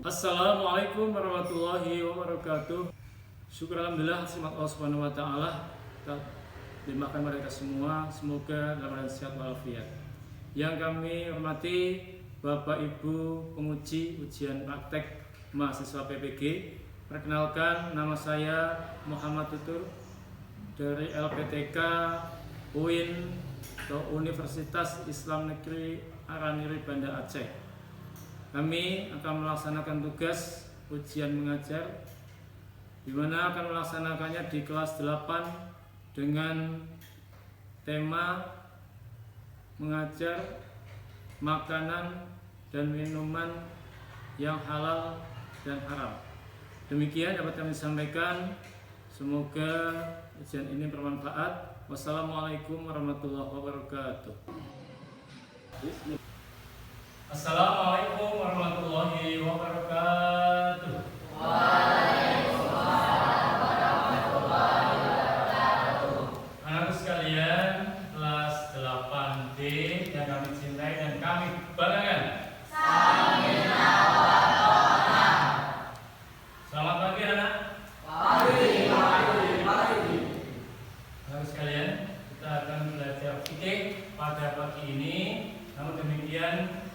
Assalamualaikum warahmatullahi wabarakatuh. Syukur alhamdulillah sifat Allah Subhanahu wa taala dimakan mereka semua, semoga dalam keadaan sehat walafiat. Yang kami hormati Bapak Ibu penguji ujian praktek mahasiswa PPG. Perkenalkan, nama saya Muhammad Tutur dari LPTK UIN atau Universitas Islam Negeri Araniri Banda Aceh. Kami akan melaksanakan tugas ujian mengajar, di mana akan melaksanakannya di kelas 8 dengan tema mengajar makanan dan minuman yang halal dan haram. Demikian dapat kami sampaikan. Semoga ujian ini bermanfaat. Wassalamualaikum warahmatullahi wabarakatuh. Assalamualaikum warahmatullahi wabarakatuh. Waalaikumsalam warahmatullahi wabarakatuh. Anak sekalian, kelas 8D yang kami cintai dan kami banggakan. Samina wa ta'ala. Selamat pagi anak. Pagi. Anak sekalian, kita akan belajar fikih pada pagi ini. Namun demikian,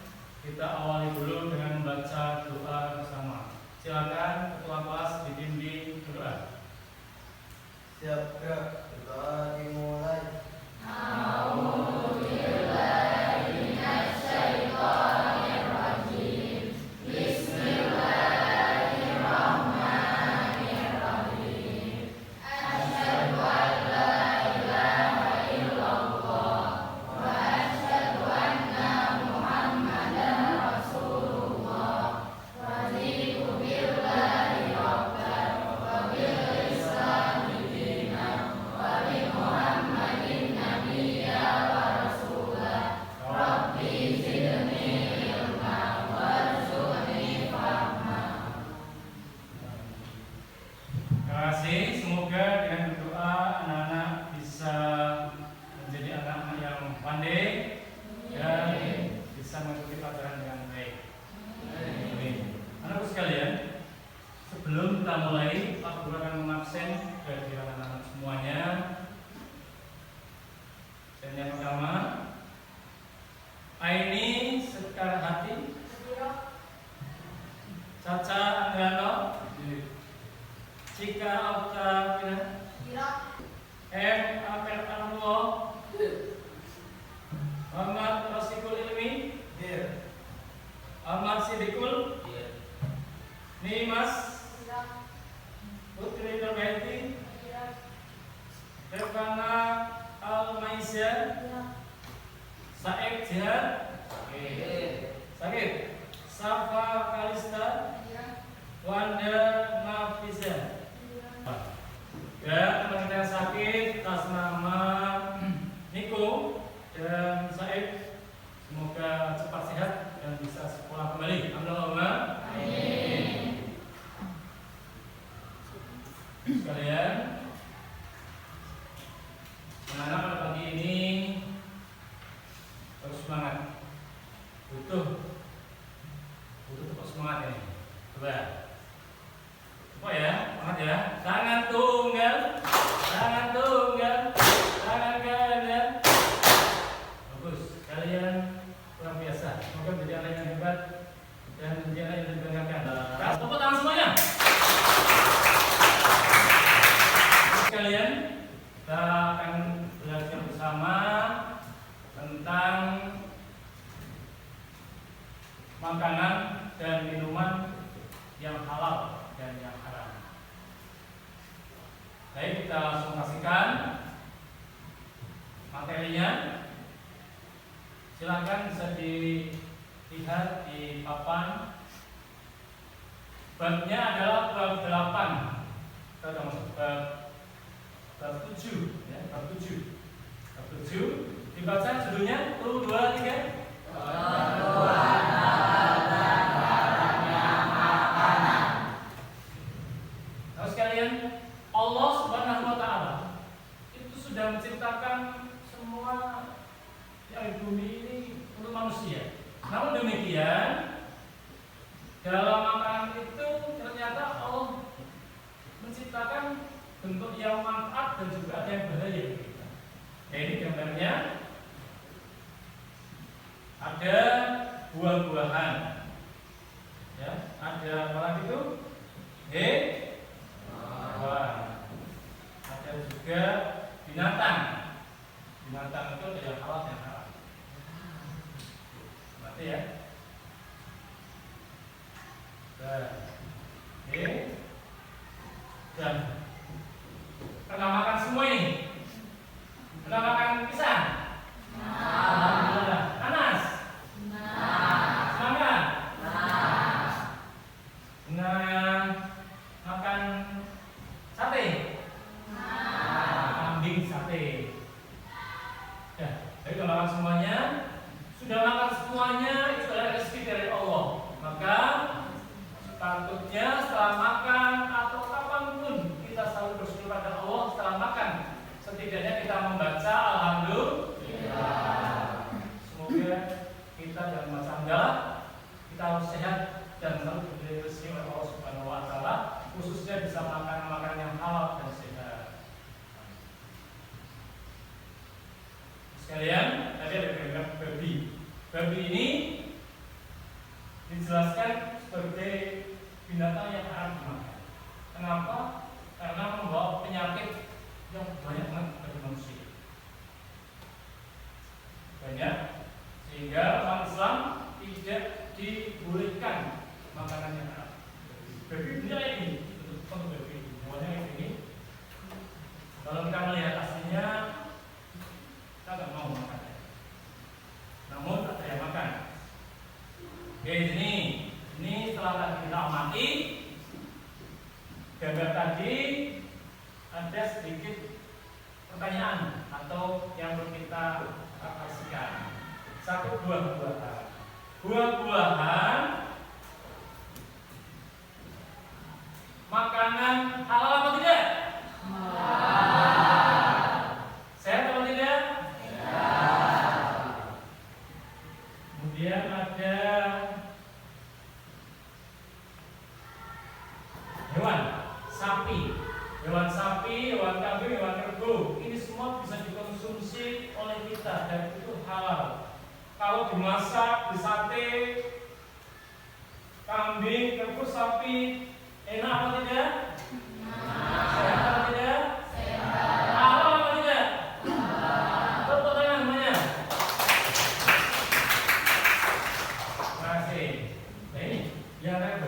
kita awali dulu dengan membaca doa bersama. Silakan ketua kelas dibimbing berdoa. Siap Kak, doa dimulai. Terima kasih. Semoga dengan berdoa anak-anak bisa menjadi anak-anak yang pandai dan bisa mengikuti pelajaran dengan baik. Amin. Anak-anak sekalian, sebelum kita mulai, Pak Guru akan mengabsen bagi anak-anak semuanya. Dan yang pertama, Aini Sekar Hati, Caca Anggano, Cika Auta M. Amir Anwar, Muhammad Rasikul Ilmi, Ahmad Sidikul, Nimas, Putri Nurbaiti, Revana Al-Maizah, Said Jihad, Sakit, Safa Kalista, Wanda Nafisa. Ya, teman kita yang sakit atas nama Niko dan Said, semoga cepat sehat dan bisa sekolah kembali. Allahumma amin. Sekalian, anak-anak pada pagi ini harus semangat. Butuh tetap semangat ini. Coba. Oh ya, semangat ya. Tangan tunggal, tangan kanan. Bagus, kalian luar biasa. Semoga menjadi anak yang hebat dan menjadi anak yang dibanggakan. Tepuk tangan semuanya. Sekalian, kita akan belajar bersama tentang makanan dan minuman yang halal dan yang haram. Baik, kita langsung saksikan materinya. Silakan bisa dilihat di papan. Babnya adalah bab 8. Kita sudah masuk bab 7 ya, bab 7. Bab 7 dibaca judulnya 1 2 3. Nah, sekalian, Allah Subhanahu wa taala itu sudah menciptakan semua yang di bumi ini untuk manusia. Namun demikian, dalam makanan diciptakan bentuk yang manfaat dan juga ada yang bahaya bagi kita. Nah, ini gambarnya ada buah-buahan, ya, ada apa lagi itu? Hewan. Ada juga binatang. Binatang itu ada yang halal yang haram. Berarti ya. Dan pernah makan semua ini? Pernah makan pisang? Alhamdulillah. Nanas? Semangka? Pernah makan sate? Kambing sate. Ya, jadi kalau makan semuanya, sudah makan semuanya, itu adalah rezeki dari Allah. Maka sepatutnya setelah makan atau kapanpun kita selalu bersyukur pada Allah setelah makan. Setidaknya kita membaca Alhamdulillah. Semoga kita dalam masa mendatang kita harus sehat dan selalu diberi rezeki oleh Allah Subhanahu Wa Taala, khususnya bisa makan makanan yang halal dan sehat. Sekalian, tadi ada gambar babi. Babi ini dijelaskan sebagai binatang yang haram dimakan. Kenapa? Karena membawa penyakit yang banyak banget bagi manusia. Banyak, sehingga umat Islam tidak dibolehkan makanan yang haram. Babi benar ini, untuk babi, semuanya kayak gini. Kalau kita melihat aslinya, kita nggak mau makannya. Namun ada yang makan. Oke, ini setelah tadi kita amati gambar tadi, ada sedikit pertanyaan atau yang perlu kita refleksikan. Satu, buah-buahan. Buah-buahan makanan halal apa tidak? Sehat atau tidak? Kemudian ada hewan sapi, hewan kambing, hewan kerbau. Ini semua bisa dikonsumsi oleh kita dan itu halal. Kalau dimasak, disate, kambing, kerbau, sapi, enak apa tidak? Sehat apa tidak? Halal apa tidak? Tepuk tangan semuanya. Terima kasih. Nah ini yang kayak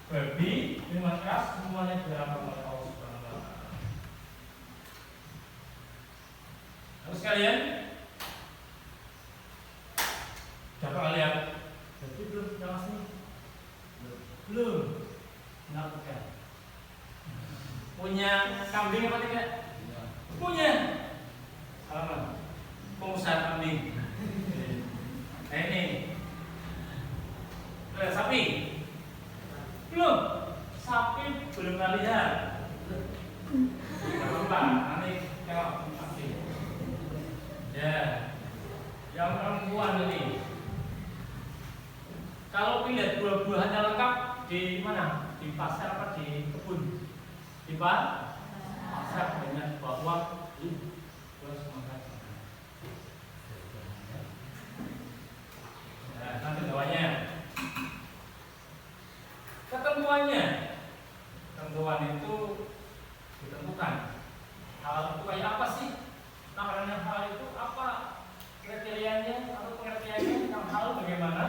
babi, ini maka semuanya diharamkan oleh Allah Subhanahu Wa Taala. Terus sekalian, dapat lihat babi belum jelas nih? Belum. Melakukan. Punya kambing apa tidak? Punya. Halaman. Pengusaha kambing. Nah ini. Sapi. Belum. Sapi belum lihat. Apa? Nanti kalau sapi. Ya. Yang perempuan ini. Kalau lihat buah-buahannya lengkap di mana? Di pasar apa di kebun? Di pasar banyak buah-buah. Terus makan. Nah, nanti bawahnya. Ketentuan itu ditentukan. Halal itu kayak apa sih? Makanan yang halal itu apa? Kriterianya atau pengertiannya yang halal bagaimana?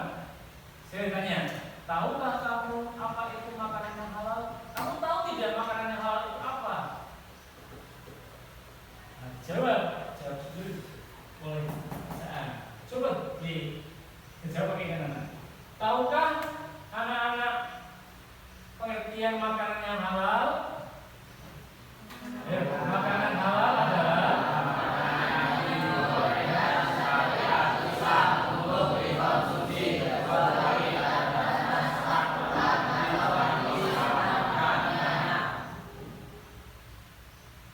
Saya tanya, tahukah kamu apa itu makanan yang halal? Kamu tahu tidak makanan yang halal itu apa? Nah, jawab sendiri. Boleh. Coba dijawab pakai kanan. Tahukah anak-anak pengertian makanan yang halal? Ya, makanan halal adalah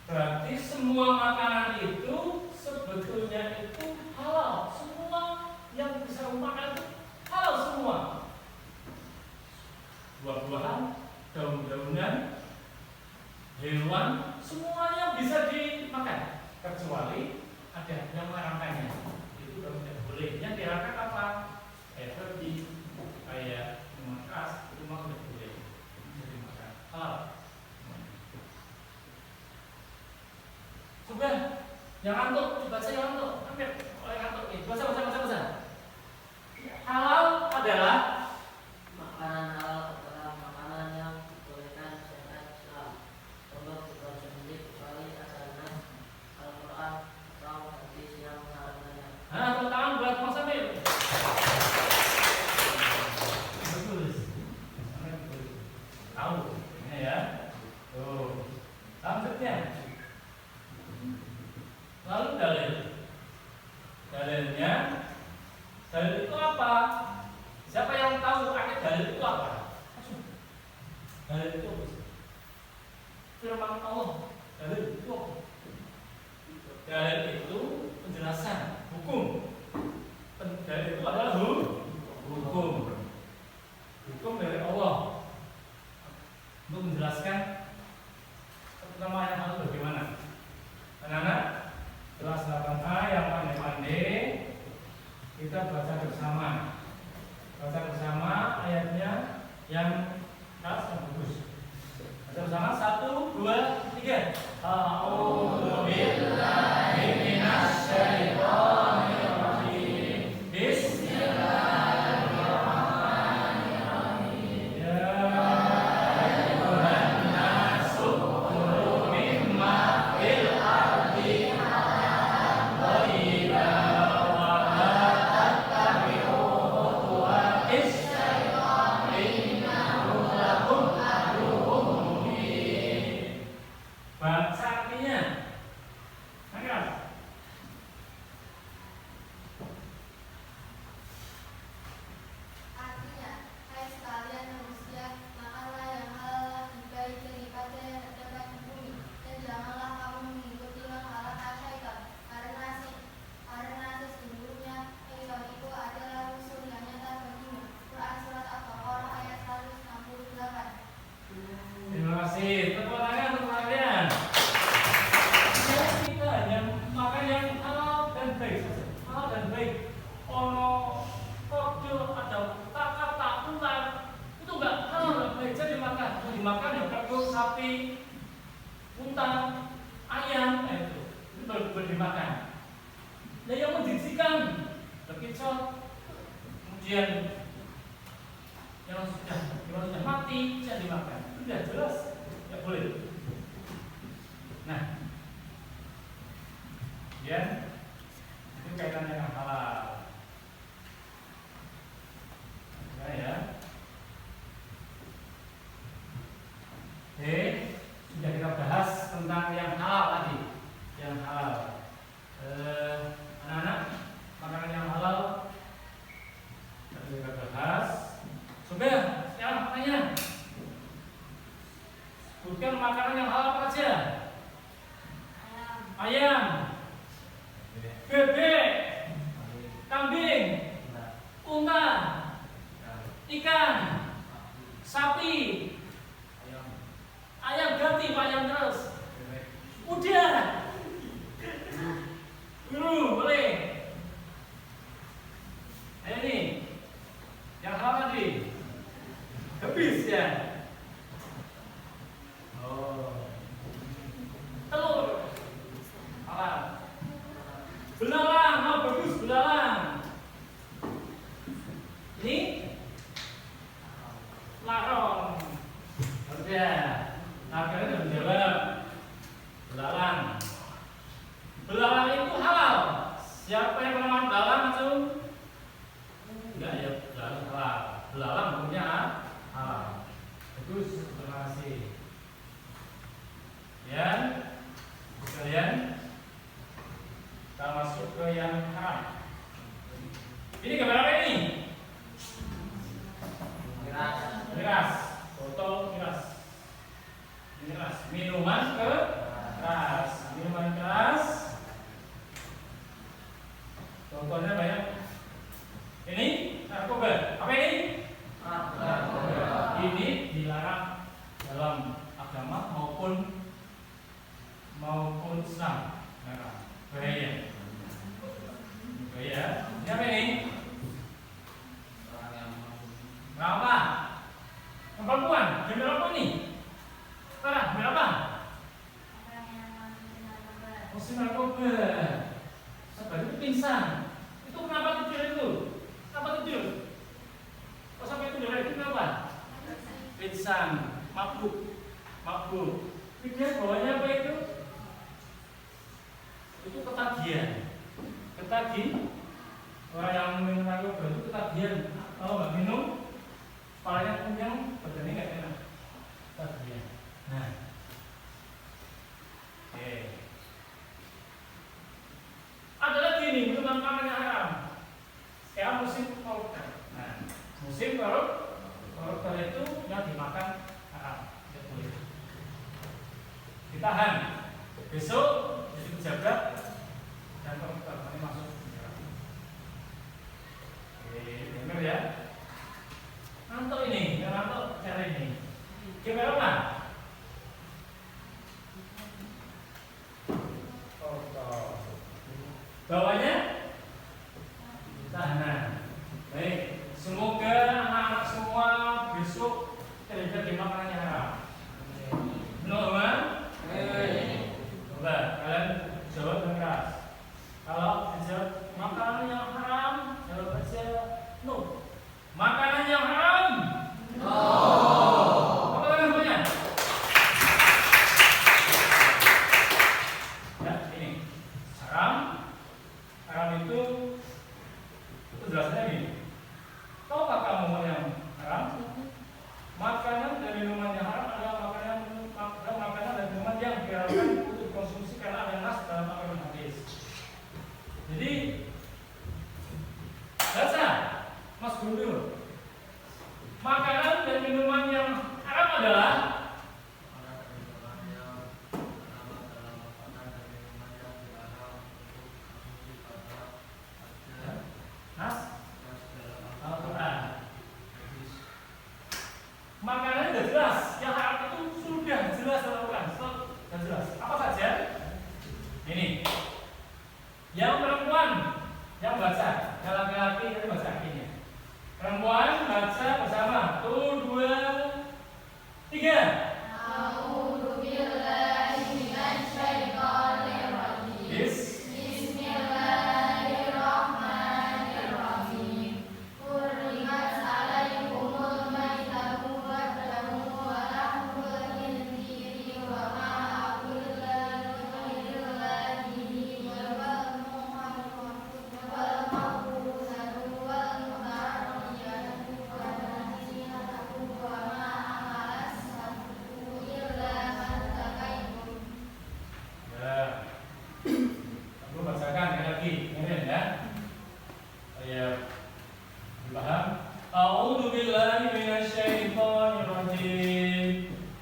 berarti semua makanan itu sebetulnya itu halal. Semua yang bisa makan itu halal semua. Buah-buahan, daun-daunan, Yang ngantuk, dibaca yang ngantuk. Ambil, oleh ngantuk. Baca. Halal adalah Makanan halal adalah makanan yang dibolehkan syariat Islam. Contoh tidak sembelih kecuali ajaran Al-Quran atau hadis yang melarangnya. tepuk tangan buat Mas Amir. Bagus. Tahu, ini ya. Tuh. Selanjutnya. Lalu dalilnya dalil itu apa? Siapa yang tahu arti dalil itu apa? Dalil itu apa? Firman Allah. Dalil itu apa? Dalil itu penjelasan hukum. Dalil itu adalah hukum. Hukum dari Allah untuk menjelaskan pertama yang harus bagaimana. Anak-anak, kelas 8A yang pandai-pandai kita baca bersama ayatnya yang khas yang bagus. Baca bersama 1, 2, 3. A'udzu billahi minasy syaithanir rajim. Bismillahirrahmanirrahim. Ya ayyuhan nasu kulu mimma fil ardi halalan thayyiban. Dimakan ya kebo, sapi, unta, ayam, itu boleh dimakan. Nah yang menjijikan, bekicot, kemudian yang sudah mati bisa dimakan, sudah jelas, ya boleh. Nah, kemudian itu kaitannya dengan halal. Ya. Oke, sudah kita bahas tentang yang halal tadi, yang halal. Anak-anak, makanan yang halal sudah kita bahas. Sudah, sekarang pertanyaan. Sebutkan makanan yang halal apa saja? Ayam, bebek, kambing, unta, ikan, sapi. Ayam ganti ayam terus. Udah. Guru boleh. Ayo nih. Yang halal tadi. Habis ya. Oh. Telur. Halal. Belalang, bagus belalang. Ini larong. Udah. Akhirnya sudah menjawab. Belalang itu halal. Siapa yang pernah makan belalang itu? Enggak ya, belalang halal. Belalang punya halal. pingsan, mabuk. Kemudian bawahnya apa itu? Itu ketagihan. Orang yang minum narkoba itu ketagihan. Kalau nggak minum, kepalanya kenyang, badannya nggak enak. Ketagihan. Nah, oke. Ada lagi nih minuman makanan yang haram. Kayak musim koruptor. Nah, musim koruptor itu yang dimakan haram. Tidak boleh. Ditahan. Besok jadi pejabat dan koruptor nanti masuk penjara. Oke, dengar ya. Ngantuk ini, yang ngantuk cara ini. Gimana Pak? Bawahnya tahanan. Baik, semoga anak-anak semua besok tidak jadi makanan yang haram. Benar kan? Coba kalian jawab dengan keras. Kalau dijawab makanan yang haram, jawab aja no. Makanan yang haram? No. Apa namanya? Ya, ini haram itu jelasnya gini. Tahukah kamu yang haram? Makanan dan minuman yang haram adalah makanan dan minuman yang diharamkan untuk dikonsumsi karena ada nas dalam Al-Quran hadis. Jadi, baca, Mas Gundur. Makanan dan minuman yang haram adalah nas Al-Quran. Makanan sudah jelas, yang haram itu sudah jelas dalam Al-Quran. Sudah jelas. Apa saja? Ini. Yang perempuan yang baca, yang laki-laki itu baca akhirnya. Perempuan baca bersama. 1, 2, 3. A'udzu billahi minasyaitonir rajim. Bismillahirrahmanirrahim. Hurrimat 'alaikumul maitatu wad-damu wa lahmul khinziri wa ma uhilla li wal mawquzatu wal mutaraddiyatu wal nazinatu wa ma amalas illa man takaitum. Ya. Aku bacakan sekali lagi. Ini ya. Saya dipaham. A'udzu billahi minasyaitonir rajim.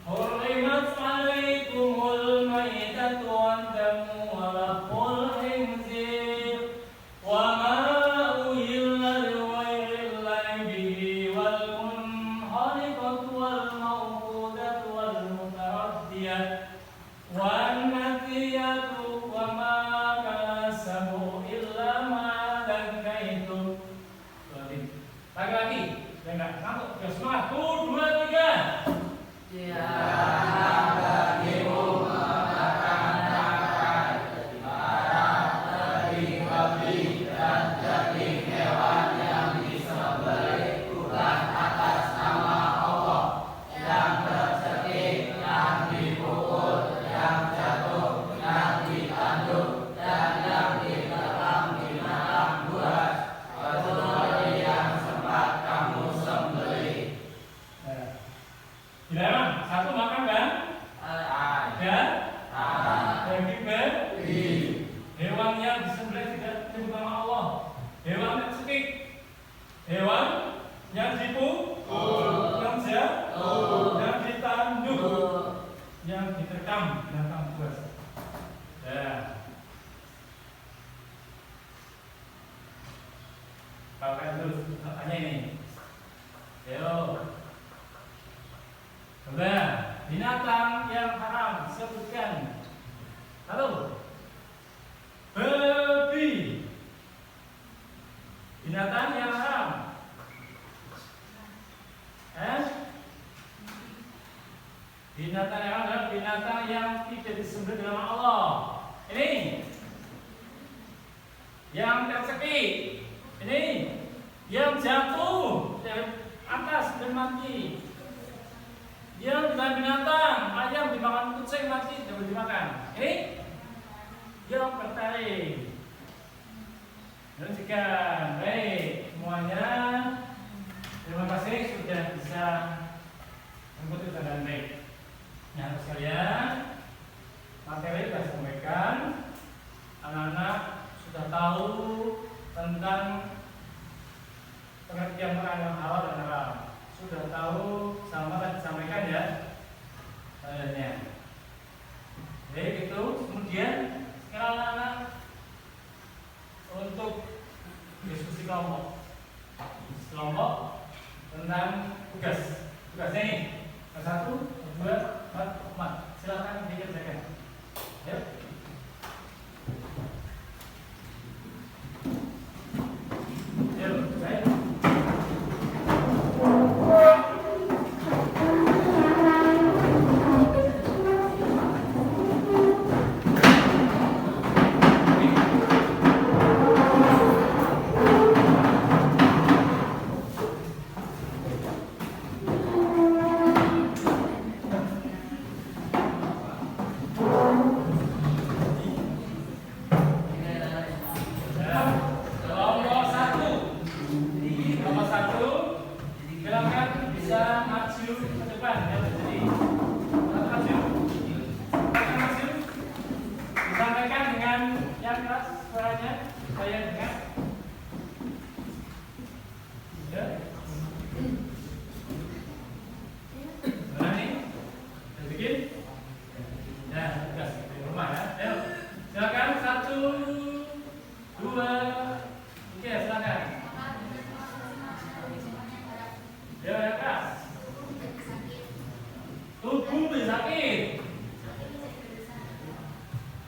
Hurrimat 'alaikumul maitatu wad-damu wa lahmul khinzir wa ma uhilla li ghairillahi bihi wal munkhaliqatu wal mawqudatu wal mutaraddiyatu wan natiyatu wa ma kasabu illa ma dzakaitum. Lagi-lagi, ya enggak ngantuk. Ya semangat. 1, 2, 3. Dilarang. 1 makan kan? Dan daging babi. Hewan yang disembelih tidak disebut nama Allah. Hewan yang cekik. Hewan yang dipukul, yang jatuh, yang ditanduk, yang diterkam dengan kampus. Ya. Kalau kalian terus tanya ini. Ayo. Coba binatang yang haram sebutkan. Halo. Babi. Binatang yang haram. Binatang yang haram adalah binatang yang tidak disembelih dengan nama Allah. Ini. Yang tercekik. Ini. Yang jatuh dari atas dan mati. Yang binatang, ayam dimakan kucing mati tidak boleh dimakan. Yang bertaring. Lanjutkan. Baik, semuanya. Terima kasih sudah bisa mengikuti dengan baik. Yang sekalian, materi saya sampaikan. Anak-anak sudah tahu tentang pengertian yang halal dan haram. Sudah tahu sama kan disampaikan ya dalilnya. Baik itu. Kemudian sekarang anak-anak untuk diskusi kelompok tentang tugasnya ini 1, 2, 3, 4. Silakan dikerjakan. Yuk.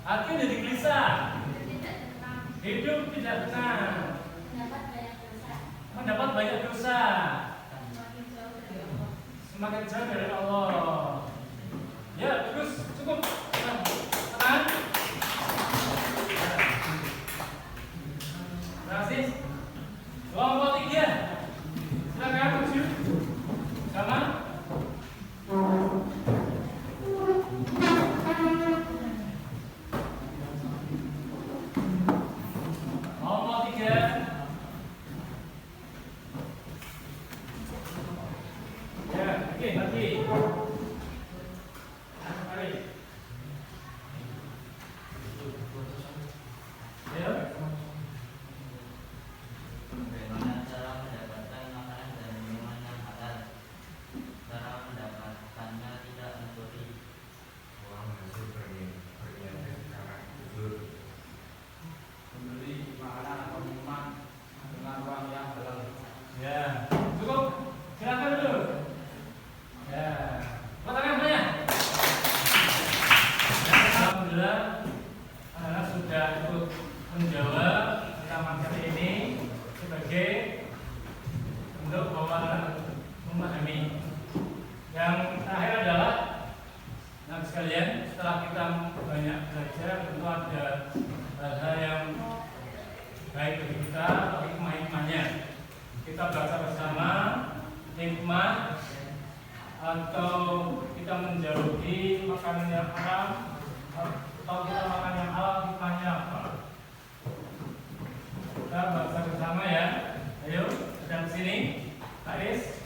Hati jadi gelisah, hidup tidak tenang, mendapat banyak dosa, semakin jauh dari Allah. Ya, bagus, cukup. Tenang. Terima kasih. Kelompok 3, silakan maju. Sama. Kita baca bersama hikmah atau kita menjauhi makanan yang haram atau kita makan yang halal, hikmahnya apa? Kita baca bersama ya. Ayo, sedang sini. Aris.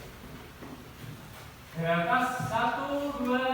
Di atas 1, 2,